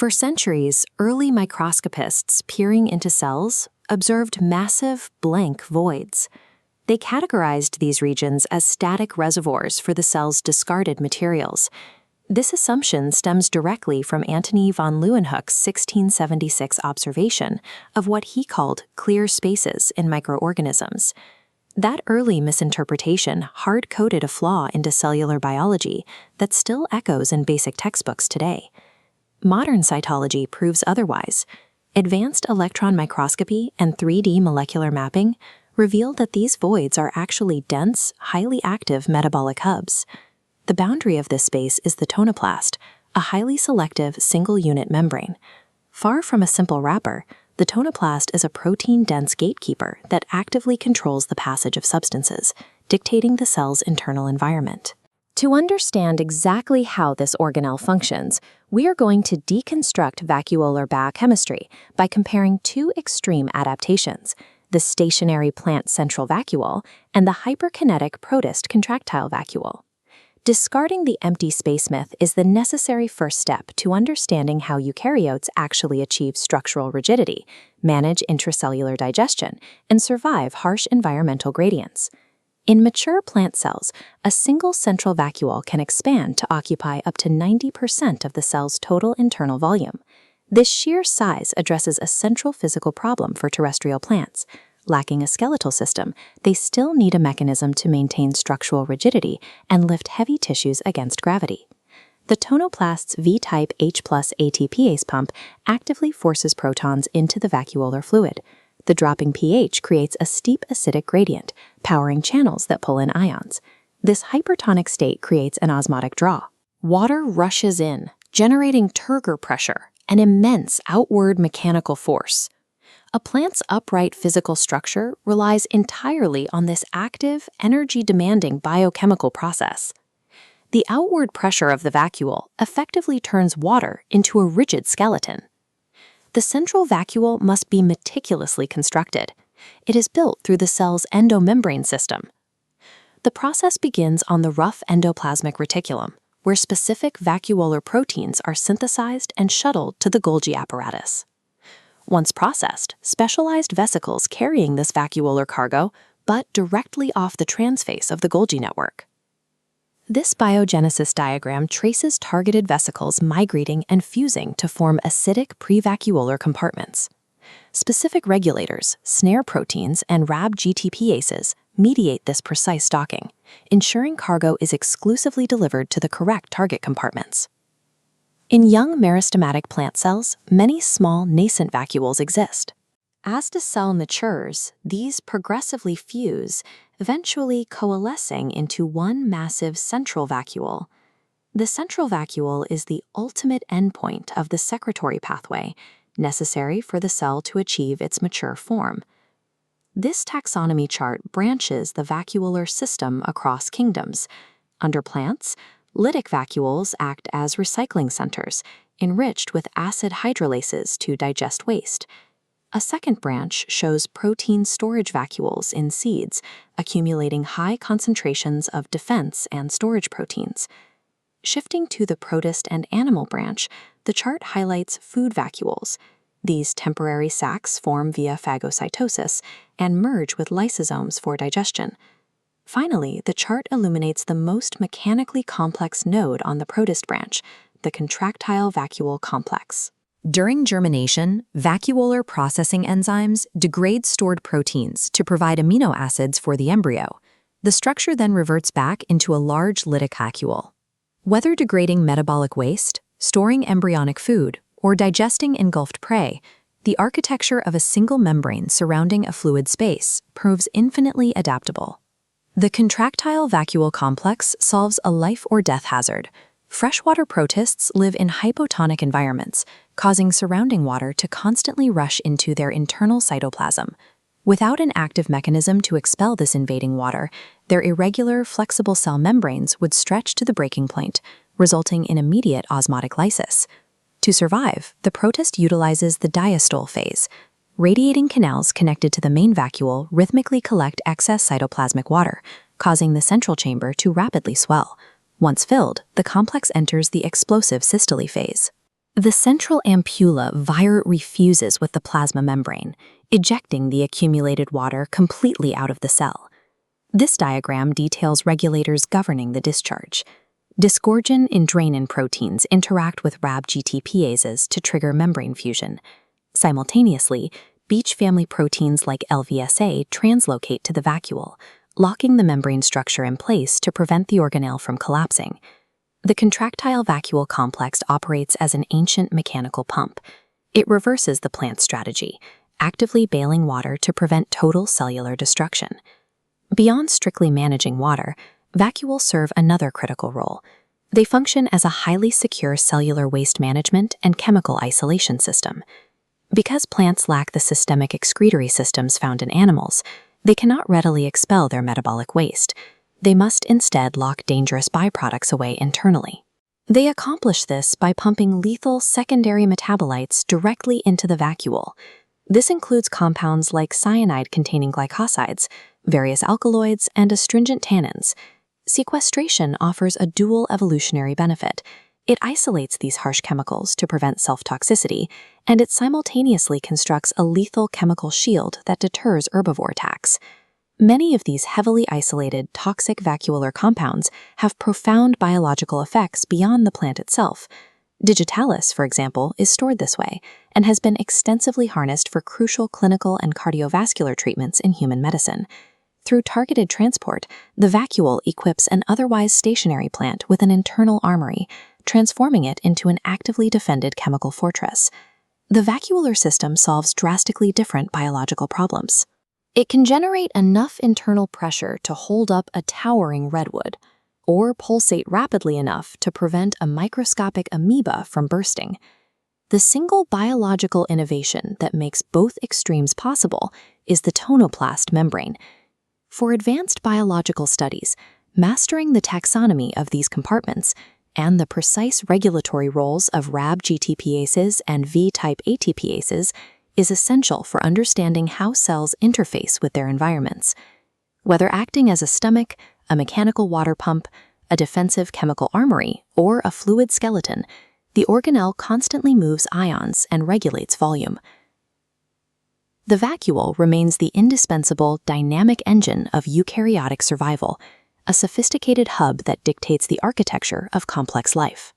For centuries, early microscopists peering into cells observed massive blank voids. They categorized these regions as static reservoirs for the cell's discarded materials. This assumption stems directly from Antonie van Leeuwenhoek's 1676 observation of what he called clear spaces in microorganisms. That early misinterpretation hard-coded a flaw into cellular biology that still echoes in basic textbooks today. Modern cytology proves otherwise. Advanced electron microscopy and 3D molecular mapping reveal that these voids are actually dense, highly active metabolic hubs. The boundary of this space is the tonoplast, a highly selective single-unit membrane. Far from a simple wrapper, the tonoplast is a protein-dense gatekeeper that actively controls the passage of substances, dictating the cell's internal environment. To understand exactly how this organelle functions, we are going to deconstruct vacuolar biochemistry by comparing two extreme adaptations, the stationary plant central vacuole and the hyperkinetic protist contractile vacuole. Discarding the empty space myth is the necessary first step to understanding how eukaryotes actually achieve structural rigidity, manage intracellular digestion, and survive harsh environmental gradients. In mature plant cells, a single central vacuole can expand to occupy up to 90% of the cell's total internal volume. This sheer size addresses a central physical problem for terrestrial plants. Lacking a skeletal system, they still need a mechanism to maintain structural rigidity and lift heavy tissues against gravity. The tonoplast's V-type H+ ATPase pump actively forces protons into the vacuolar fluid. The dropping pH creates a steep acidic gradient, powering channels that pull in ions. This hypertonic state creates an osmotic draw. Water rushes in, generating turgor pressure, an immense outward mechanical force. A plant's upright physical structure relies entirely on this active, energy-demanding biochemical process. The outward pressure of the vacuole effectively turns water into a rigid skeleton. The central vacuole must be meticulously constructed. It is built through the cell's endomembrane system. The process begins on the rough endoplasmic reticulum, where specific vacuolar proteins are synthesized and shuttled to the Golgi apparatus. Once processed, specialized vesicles carrying this vacuolar cargo butt directly off the transface of the Golgi network. This biogenesis diagram traces targeted vesicles migrating and fusing to form acidic prevacuolar compartments. Specific regulators, snare proteins, and Rab-GTPases mediate this precise docking, ensuring cargo is exclusively delivered to the correct target compartments. In young meristematic plant cells, many small nascent vacuoles exist. As the cell matures, these progressively fuse, eventually coalescing into one massive central vacuole. The central vacuole is the ultimate endpoint of the secretory pathway, necessary for the cell to achieve its mature form. This taxonomy chart branches the vacuolar system across kingdoms. Under plants, lytic vacuoles act as recycling centers, enriched with acid hydrolases to digest waste. A second branch shows protein storage vacuoles in seeds, accumulating high concentrations of defense and storage proteins. Shifting to the protist and animal branch, the chart highlights food vacuoles. These temporary sacs form via phagocytosis and merge with lysosomes for digestion. Finally, the chart illuminates the most mechanically complex node on the protist branch, the contractile vacuole complex. During germination, vacuolar processing enzymes degrade stored proteins to provide amino acids for the embryo. The structure then reverts back into a large lytic vacuole. Whether degrading metabolic waste, storing embryonic food, or digesting engulfed prey, the architecture of a single membrane surrounding a fluid space proves infinitely adaptable. The contractile vacuole complex solves a life or death hazard. Freshwater protists live in hypotonic environments, causing surrounding water to constantly rush into their internal cytoplasm. Without an active mechanism to expel this invading water, their irregular, flexible cell membranes would stretch to the breaking point, resulting in immediate osmotic lysis. To survive, the protist utilizes the diastole phase. Radiating canals connected to the main vacuole rhythmically collect excess cytoplasmic water, causing the central chamber to rapidly swell. Once filled, the complex enters the explosive systole phase. The central ampulla refuses with the plasma membrane, ejecting the accumulated water completely out of the cell. This diagram details regulators governing the discharge. Disgorgin and drainin proteins interact with Rab GTPases to trigger membrane fusion. Simultaneously, Beach family proteins like LVSA translocate to the vacuole, locking the membrane structure in place to prevent the organelle from collapsing. The contractile vacuole complex operates as an ancient mechanical pump. It reverses the plant's strategy, actively bailing water to prevent total cellular destruction. Beyond strictly managing water, vacuoles serve another critical role. They function as a highly secure cellular waste management and chemical isolation system. Because plants lack the systemic excretory systems found in animals, they cannot readily expel their metabolic waste. They must instead lock dangerous byproducts away internally. They accomplish this by pumping lethal secondary metabolites directly into the vacuole. This includes compounds like cyanide-containing glycosides, various alkaloids, and astringent tannins. Sequestration offers a dual evolutionary benefit. It isolates these harsh chemicals to prevent self-toxicity, and it simultaneously constructs a lethal chemical shield that deters herbivore attacks. Many of these heavily isolated, toxic vacuolar compounds have profound biological effects beyond the plant itself. Digitalis, for example, is stored this way and has been extensively harnessed for crucial clinical and cardiovascular treatments in human medicine. Through targeted transport, the vacuole equips an otherwise stationary plant with an internal armory, transforming it into an actively defended chemical fortress. The vacuolar system solves drastically different biological problems. It can generate enough internal pressure to hold up a towering redwood, or pulsate rapidly enough to prevent a microscopic amoeba from bursting. The single biological innovation that makes both extremes possible is the tonoplast membrane. For advanced biological studies, mastering the taxonomy of these compartments and the precise regulatory roles of Rab GTPases and V-type ATPases is essential for understanding how cells interface with their environments. Whether acting as a stomach, a mechanical water pump, a defensive chemical armory, or a fluid skeleton, the organelle constantly moves ions and regulates volume. The vacuole remains the indispensable dynamic engine of eukaryotic survival, a sophisticated hub that dictates the architecture of complex life.